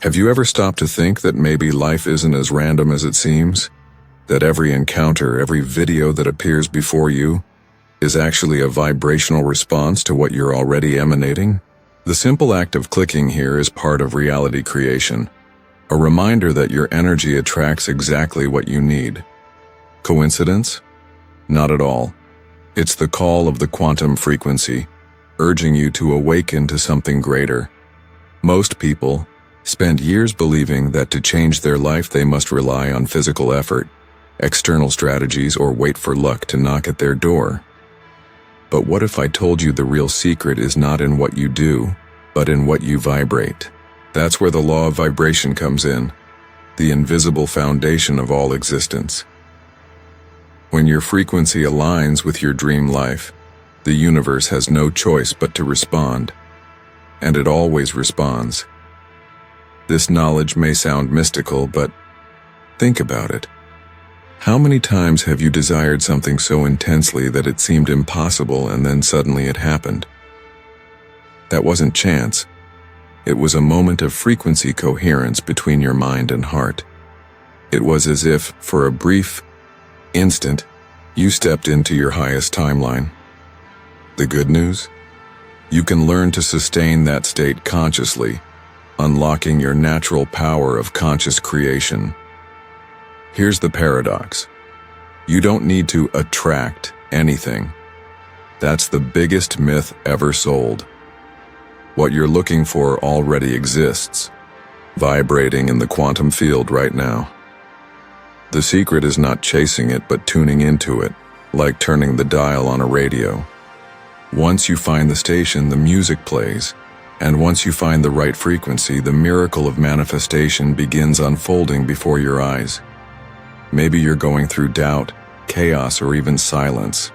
Have you ever stopped to think that maybe life isn't as random as it seems? That every encounter, every video that appears before you, is actually a vibrational response to what you're already emanating? The simple act of clicking here is part of reality creation, a reminder that your energy attracts exactly what you need. Coincidence? Not at all. It's the call of the quantum frequency, urging you to awaken to something greater. Most people spend years believing that to change their life they must rely on physical effort, external strategies, or wait for luck to knock at their door. But what if I told you the real secret is not in what you do, but in what you vibrate? That's where the law of vibration comes in, the invisible foundation of all existence. When your frequency aligns with your dream life, the universe has no choice but to respond, and it always responds. This knowledge may sound mystical, but think about it. How many times have you desired something so intensely that it seemed impossible and then suddenly it happened? That wasn't chance. It was a moment of frequency coherence between your mind and heart. It was as if, for a brief instant, you stepped into your highest timeline. The good news? You can learn to sustain that state consciously, unlocking your natural power of conscious creation. Here's the paradox. You don't need to attract anything. That's the biggest myth ever sold. What you're looking for already exists, vibrating in the quantum field right now. The secret is not chasing it, but tuning into it, like turning the dial on a radio. Once you find the station, the music plays, and once you find the right frequency, the miracle of manifestation begins unfolding before your eyes. Maybe you're going through doubt, chaos, or even silence.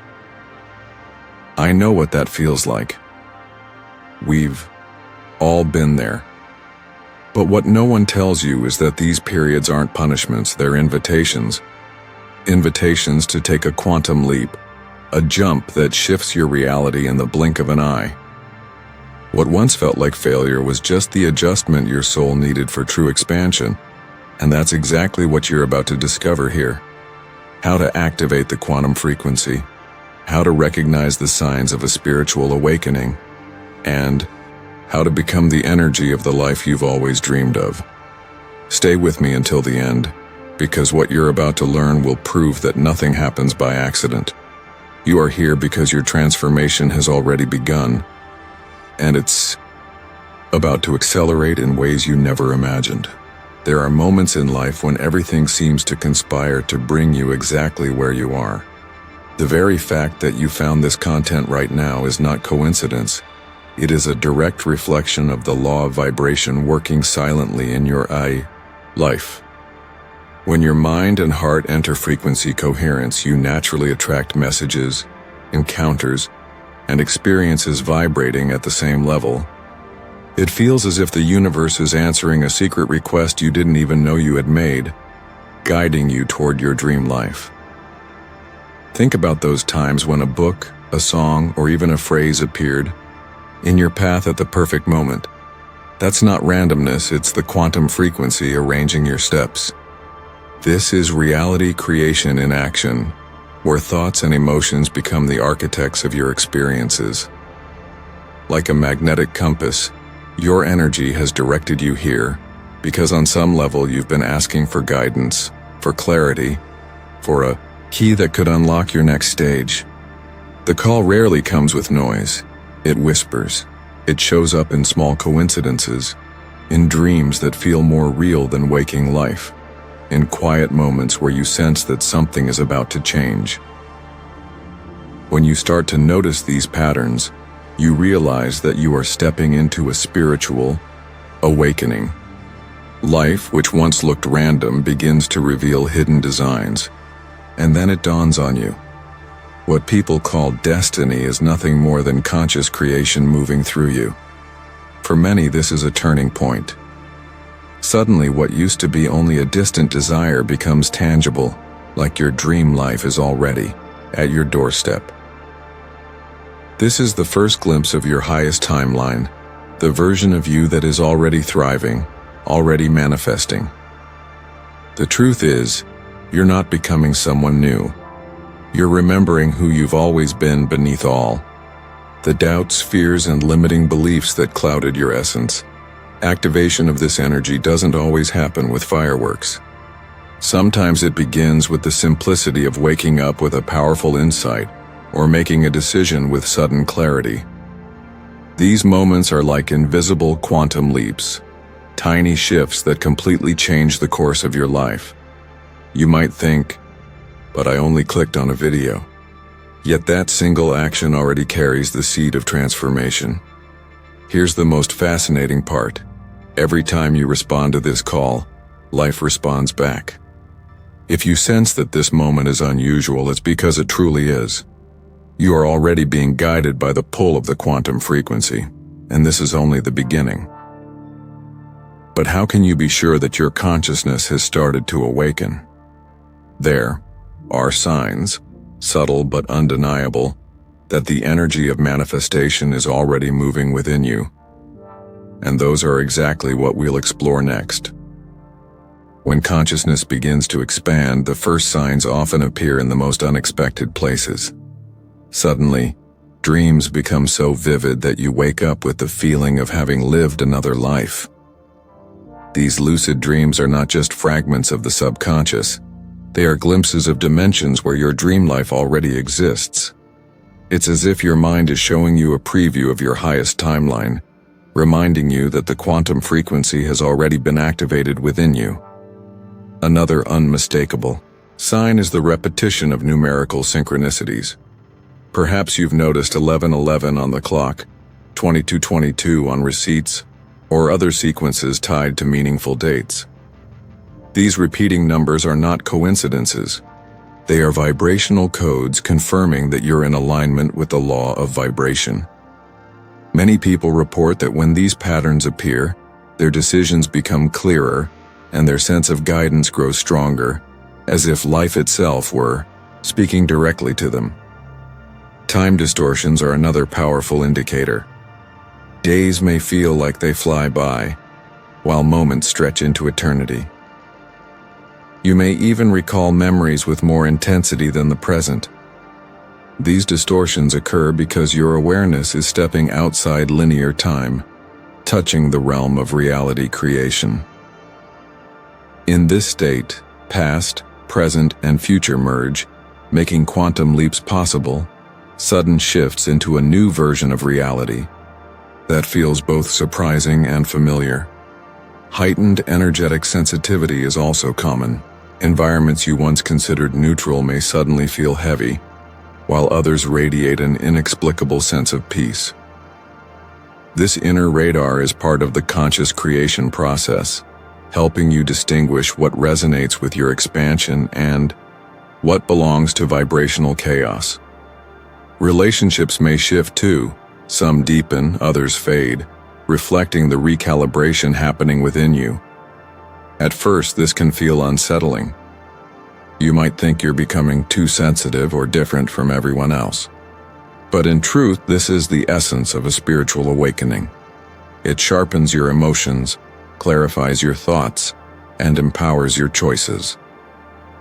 I know what that feels like. We've all been there. But what no one tells you is that these periods aren't punishments, they're invitations. Invitations to take a quantum leap, a jump that shifts your reality in the blink of an eye. What once felt like failure was just the adjustment your soul needed for true expansion. And that's exactly what you're about to discover here. How to activate the quantum frequency, how to recognize the signs of a spiritual awakening, and how to become the energy of the life you've always dreamed of. Stay with me until the end, because what you're about to learn will prove that nothing happens by accident. You are here because your transformation has already begun, and it's about to accelerate in ways you never imagined. There are moments in life when everything seems to conspire to bring you exactly where you are. The very fact that you found this content right now is not coincidence. It is a direct reflection of the law of vibration working silently in your life. When your mind and heart enter frequency coherence, you naturally attract messages, encounters, and experiences vibrating at the same level. It feels as if the universe is answering a secret request you didn't even know you had made, guiding you toward your dream life. Think about those times when a book, a song, or even a phrase appeared in your path at the perfect moment. That's not randomness, it's the quantum frequency arranging your steps. This is reality creation in action, where thoughts and emotions become the architects of your experiences. Like a magnetic compass, your energy has directed you here because on some level you've been asking for guidance, for clarity, for a key that could unlock your next stage. The call rarely comes with noise. It whispers. It shows up in small coincidences, in dreams that feel more real than waking life, in quiet moments where you sense that something is about to change. When you start to notice these patterns, you realize that you are stepping into a spiritual awakening. Life, which once looked random, begins to reveal hidden designs, and then it dawns on you. What people call destiny is nothing more than conscious creation moving through you. For many, this is a turning point. Suddenly, what used to be only a distant desire becomes tangible, like your dream life is already at your doorstep. This is the first glimpse of your highest timeline, the version of you that is already thriving, already manifesting. The truth is, you're not becoming someone new. You're remembering who you've always been beneath all the doubts, fears, and limiting beliefs that clouded your essence. Activation of this energy doesn't always happen with fireworks. Sometimes it begins with the simplicity of waking up with a powerful insight or making a decision with sudden clarity. These moments are like invisible quantum leaps, tiny shifts that completely change the course of your life. You might think, but I only clicked on a video. Yet that single action already carries the seed of transformation. Here's the most fascinating part. Every time you respond to this call, life responds back. If you sense that this moment is unusual, it's because it truly is. You are already being guided by the pull of the quantum frequency, and this is only the beginning. But how can you be sure that your consciousness has started to awaken? There are signs, subtle but undeniable, that the energy of manifestation is already moving within you. And those are exactly what we'll explore next. When consciousness begins to expand, the first signs often appear in the most unexpected places. Suddenly, dreams become so vivid that you wake up with the feeling of having lived another life. These lucid dreams are not just fragments of the subconscious. They are glimpses of dimensions where your dream life already exists. It's as if your mind is showing you a preview of your highest timeline, reminding you that the quantum frequency has already been activated within you. Another unmistakable sign is the repetition of numerical synchronicities. Perhaps you've noticed 11:11 on the clock, 22:22 on receipts, or other sequences tied to meaningful dates. These repeating numbers are not coincidences. They are vibrational codes confirming that you're in alignment with the law of vibration. Many people report that when these patterns appear, their decisions become clearer and their sense of guidance grows stronger, as if life itself were speaking directly to them. Time distortions are another powerful indicator. Days may feel like they fly by, while moments stretch into eternity. You may even recall memories with more intensity than the present. These distortions occur because your awareness is stepping outside linear time, touching the realm of reality creation. In this state, past, present, and future merge, making quantum leaps possible, sudden shifts into a new version of reality that feels both surprising and familiar. Heightened energetic sensitivity is also common. Environments you once considered neutral may suddenly feel heavy, while others radiate an inexplicable sense of peace. This inner radar is part of the conscious creation process, helping you distinguish what resonates with your expansion and what belongs to vibrational chaos. Relationships may shift too. Some deepen, others fade, reflecting the recalibration happening within you. At first, this can feel unsettling. You might think you're becoming too sensitive or different from everyone else. But in truth, this is the essence of a spiritual awakening. It sharpens your emotions, clarifies your thoughts, and empowers your choices.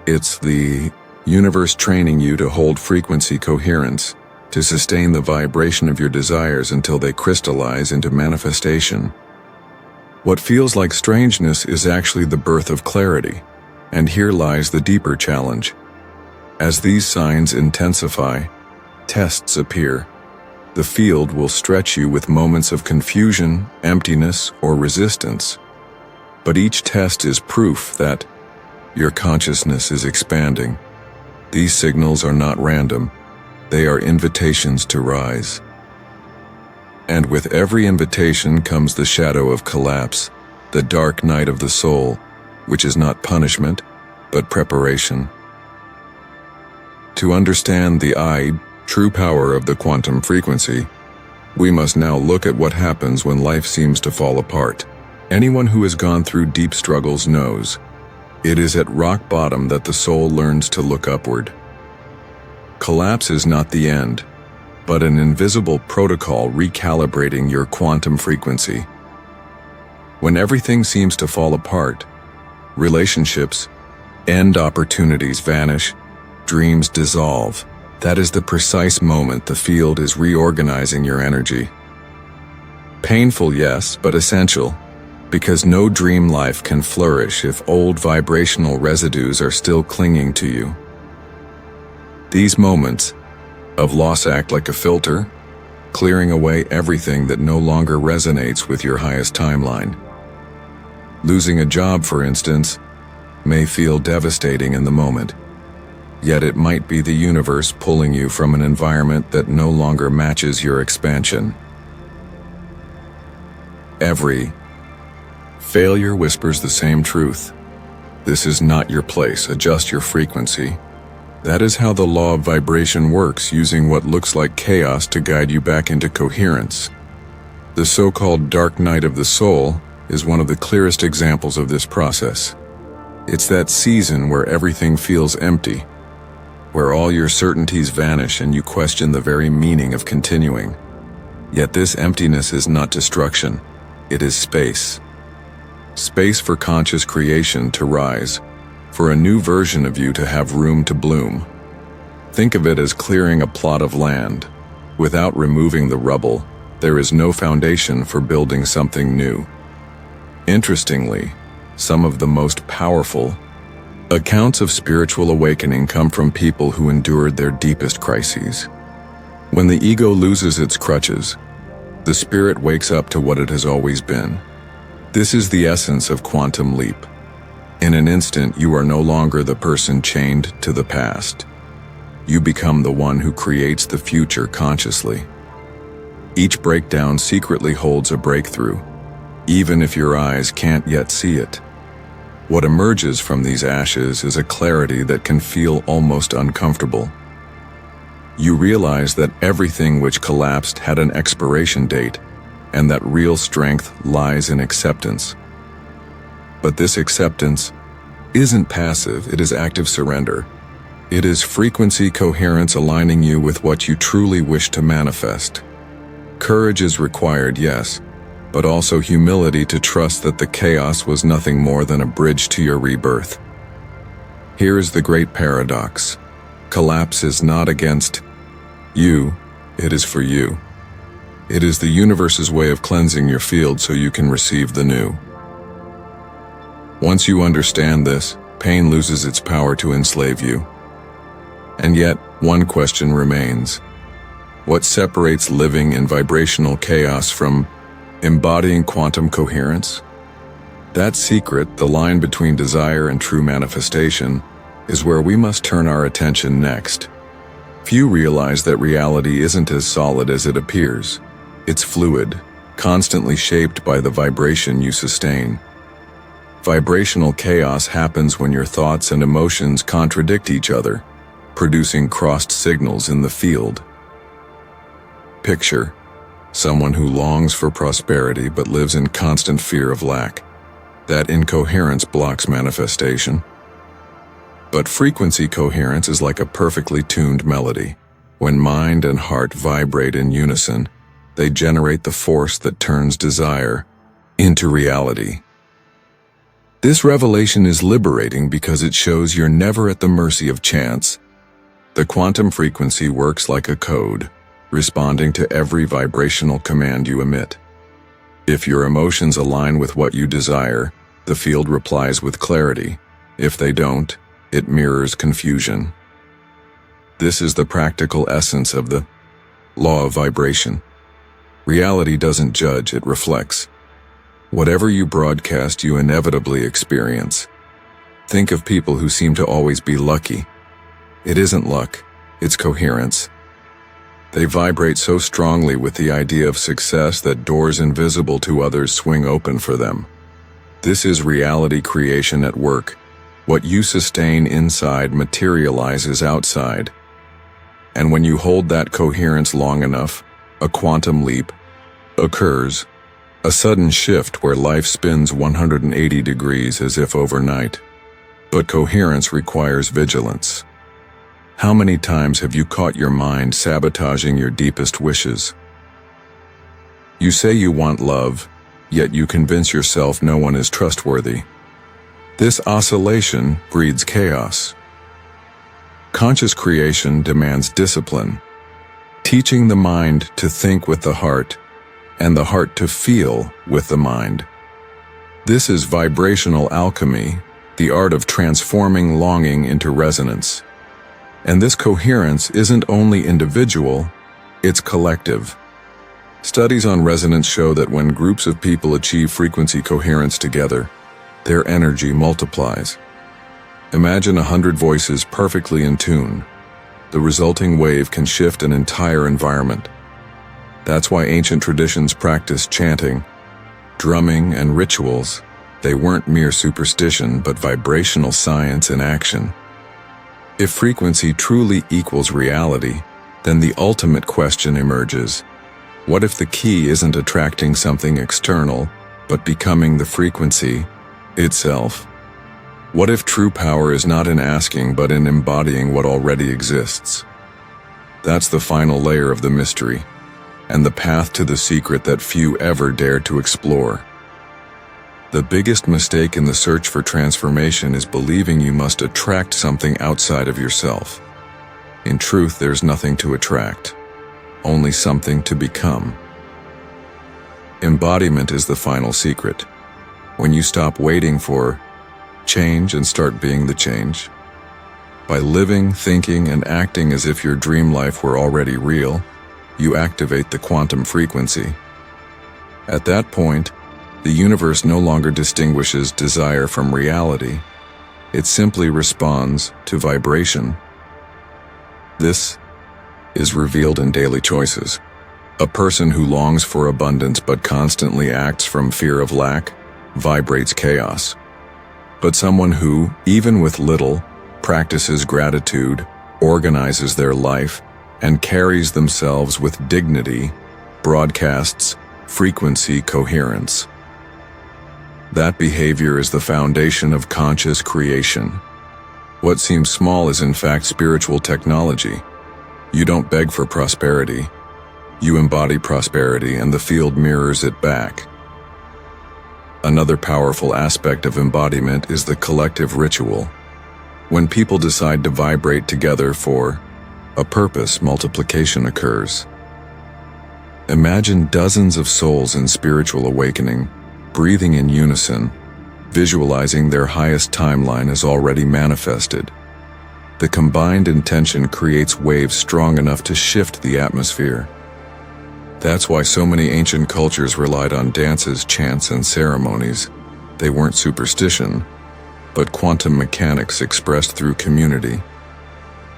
It's the universe training you to hold frequency coherence, to sustain the vibration of your desires until they crystallize into manifestation. What feels like strangeness is actually the birth of clarity, and here lies the deeper challenge. As these signs intensify, tests appear. The field will stretch you with moments of confusion, emptiness, or resistance. But each test is proof that your consciousness is expanding. These signals are not random. They are invitations to rise. And with every invitation comes the shadow of collapse, the dark night of the soul, which is not punishment, but preparation. To understand the true power of the quantum frequency, we must now look at what happens when life seems to fall apart. Anyone who has gone through deep struggles knows it is at rock bottom that the soul learns to look upward. Collapse is not the end, but an invisible protocol recalibrating your quantum frequency. When everything seems to fall apart, relationships end, opportunities vanish, dreams dissolve. That is the precise moment the field is reorganizing your energy. Painful, yes, but essential, because no dream life can flourish if old vibrational residues are still clinging to you. These moments of loss act like a filter, clearing away everything that no longer resonates with your highest timeline. Losing a job, for instance, may feel devastating in the moment, yet it might be the universe pulling you from an environment that no longer matches your expansion. Every failure whispers the same truth. This is not your place, adjust your frequency. That is how the law of vibration works, using what looks like chaos to guide you back into coherence. The so-called dark night of the soul is one of the clearest examples of this process. It's that season where everything feels empty, where all your certainties vanish and you question the very meaning of continuing. Yet this emptiness is not destruction, it is space. Space for conscious creation to rise, for a new version of you to have room to bloom. Think of it as clearing a plot of land. Without removing the rubble, there is no foundation for building something new. Interestingly, some of the most powerful accounts of spiritual awakening come from people who endured their deepest crises. When the ego loses its crutches, the spirit wakes up to what it has always been. This is the essence of quantum leap. In an instant, you are no longer the person chained to the past. You become the one who creates the future consciously. Each breakdown secretly holds a breakthrough, even if your eyes can't yet see it. What emerges from these ashes is a clarity that can feel almost uncomfortable. You realize that everything which collapsed had an expiration date, and that real strength lies in acceptance. But this acceptance isn't passive, it is active surrender. It is frequency coherence aligning you with what you truly wish to manifest. Courage is required, yes, but also humility to trust that the chaos was nothing more than a bridge to your rebirth. Here is the great paradox. Collapse is not against you, it is for you. It is the universe's way of cleansing your field so you can receive the new. Once you understand this, pain loses its power to enslave you. And yet, one question remains. What separates living in vibrational chaos from embodying quantum coherence? That secret, the line between desire and true manifestation, is where we must turn our attention next. Few realize that reality isn't as solid as it appears. It's fluid, constantly shaped by the vibration you sustain. Vibrational chaos happens when your thoughts and emotions contradict each other, producing crossed signals in the field. Picture someone who longs for prosperity but lives in constant fear of lack. That incoherence blocks manifestation. But frequency coherence is like a perfectly tuned melody. When mind and heart vibrate in unison, they generate the force that turns desire into reality. This revelation is liberating because it shows you're never at the mercy of chance. The quantum frequency works like a code, responding to every vibrational command you emit. If your emotions align with what you desire, the field replies with clarity. If they don't, it mirrors confusion. This is the practical essence of the law of vibration. Reality doesn't judge, it reflects. Whatever you broadcast, you inevitably experience. Think of people who seem to always be lucky. It isn't luck, it's coherence. They vibrate so strongly with the idea of success that doors invisible to others swing open for them. This is reality creation at work. What you sustain inside materializes outside. And when you hold that coherence long enough, a quantum leap occurs, a sudden shift where life spins 180 degrees as if overnight. But coherence requires vigilance. How many times have you caught your mind sabotaging your deepest wishes? You say you want love, yet you convince yourself no one is trustworthy. This oscillation breeds chaos. Conscious creation demands discipline, teaching the mind to think with the heart and the heart to feel with the mind. This is vibrational alchemy, the art of transforming longing into resonance. And this coherence isn't only individual, it's collective. Studies on resonance show that when groups of people achieve frequency coherence together, their energy multiplies. Imagine 100 voices perfectly in tune. The resulting wave can shift an entire environment. That's why ancient traditions practiced chanting, drumming, and rituals. They weren't mere superstition, but vibrational science in action. If frequency truly equals reality, then the ultimate question emerges. What if the key isn't attracting something external, but becoming the frequency itself? What if true power is not in asking, but in embodying what already exists? That's the final layer of the mystery, and the path to the secret that few ever dare to explore. The biggest mistake in the search for transformation is believing you must attract something outside of yourself. In truth, there's nothing to attract, only something to become. Embodiment is the final secret. When you stop waiting for change and start being the change. By living, thinking, and acting as if your dream life were already real, you activate the quantum frequency. At that point, the universe no longer distinguishes desire from reality. It simply responds to vibration. This is revealed in daily choices. A person who longs for abundance but constantly acts from fear of lack vibrates chaos. But someone who, even with little, practices gratitude, organizes their life, and carries themselves with dignity, broadcasts frequency coherence. That behavior is the foundation of conscious creation. What seems small is in fact spiritual technology. You don't beg for prosperity. You embody prosperity, and the field mirrors it back. Another powerful aspect of embodiment is the collective ritual. When people decide to vibrate together for a purpose, multiplication occurs. Imagine dozens of souls in spiritual awakening, breathing in unison, visualizing their highest timeline as already manifested. The combined intention creates waves strong enough to shift the atmosphere. That's why so many ancient cultures relied on dances, chants, and ceremonies. They weren't superstition, but quantum mechanics expressed through community.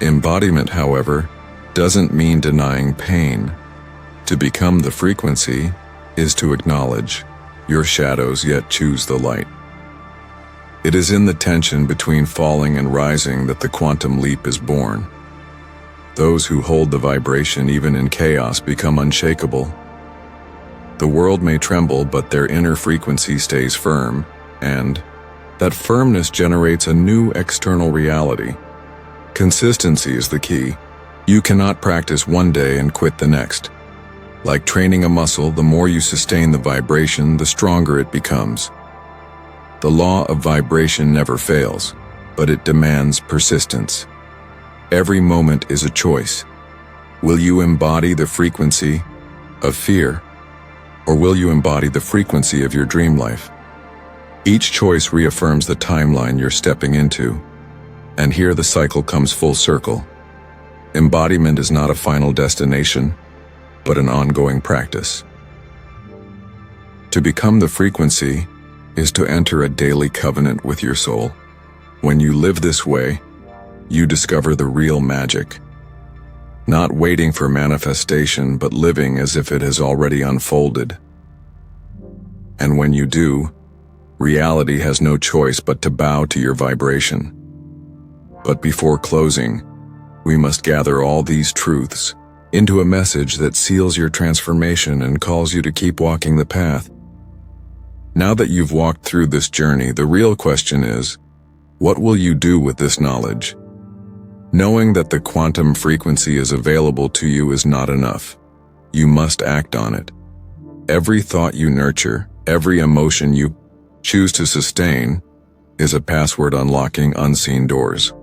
Embodiment, however, doesn't mean denying pain. To become the frequency is to acknowledge your shadows yet choose the light. It is in the tension between falling and rising that the quantum leap is born. Those who hold the vibration even in chaos become unshakable. The world may tremble, but their inner frequency stays firm, and that firmness generates a new external reality. Consistency is the key. You cannot practice one day and quit the next. Like training a muscle, the more you sustain the vibration, the stronger it becomes. The law of vibration never fails, but it demands persistence. Every moment is a choice. Will you embody the frequency of fear, or will you embody the frequency of your dream life? Each choice reaffirms the timeline you're stepping into, and here the cycle comes full circle. Embodiment is not a final destination, but an ongoing practice. To become the frequency is to enter a daily covenant with your soul. When you live this way, you discover the real magic. Not waiting for manifestation, but living as if it has already unfolded. And when you do, reality has no choice but to bow to your vibration. But before closing, we must gather all these truths into a message that seals your transformation and calls you to keep walking the path. Now that you've walked through this journey, the real question is, what will you do with this knowledge? Knowing that the quantum frequency is available to you is not enough. You must act on it. Every thought you nurture, Every emotion you choose to sustain is a password unlocking unseen doors.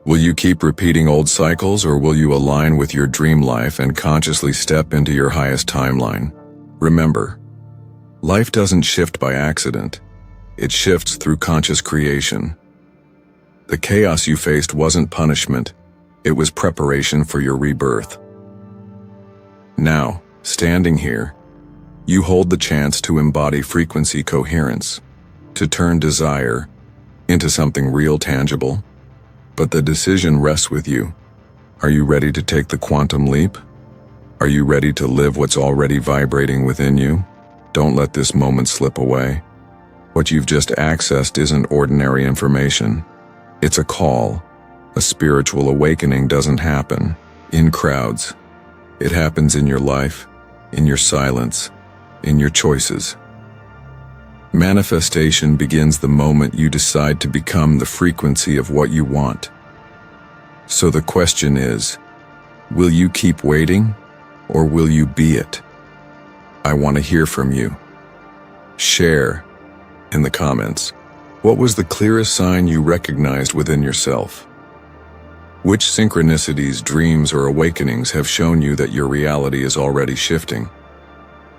Will you keep repeating old cycles, or will you align with your dream life and consciously step into your highest timeline? Remember, life doesn't shift by accident. It shifts through conscious creation. The chaos you faced wasn't punishment. It was preparation for your rebirth. Now, standing here, you hold the chance to embody frequency coherence, to turn desire into something real, tangible. But the decision rests with you. Are you ready to take the quantum leap? Are you ready to live what's already vibrating within you? Don't let this moment slip away. What you've just accessed isn't ordinary information. It's a call. A spiritual awakening doesn't happen in crowds. It happens in your life, in your silence, in your choices. Manifestation begins the moment you decide to become the frequency of what you want. So the question is, will you keep waiting, or will you be it? I want to hear from you. Share in the comments. What was the clearest sign you recognized within yourself? Which synchronicities, dreams, or awakenings have shown you that your reality is already shifting?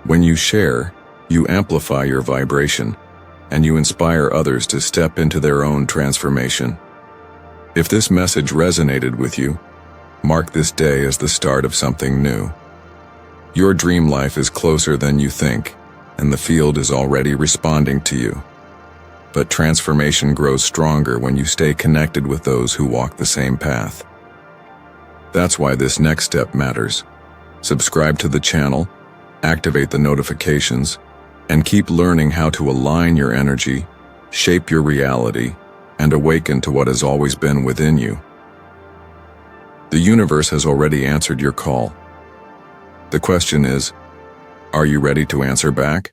When you share, you amplify your vibration, and you inspire others to step into their own transformation. If this message resonated with you, mark this day as the start of something new. Your dream life is closer than you think, and the field is already responding to you. But transformation grows stronger when you stay connected with those who walk the same path. That's why this next step matters. Subscribe to the channel, activate the notifications, and keep learning how to align your energy, shape your reality, and awaken to what has always been within you. The universe has already answered your call. The question is, are you ready to answer back?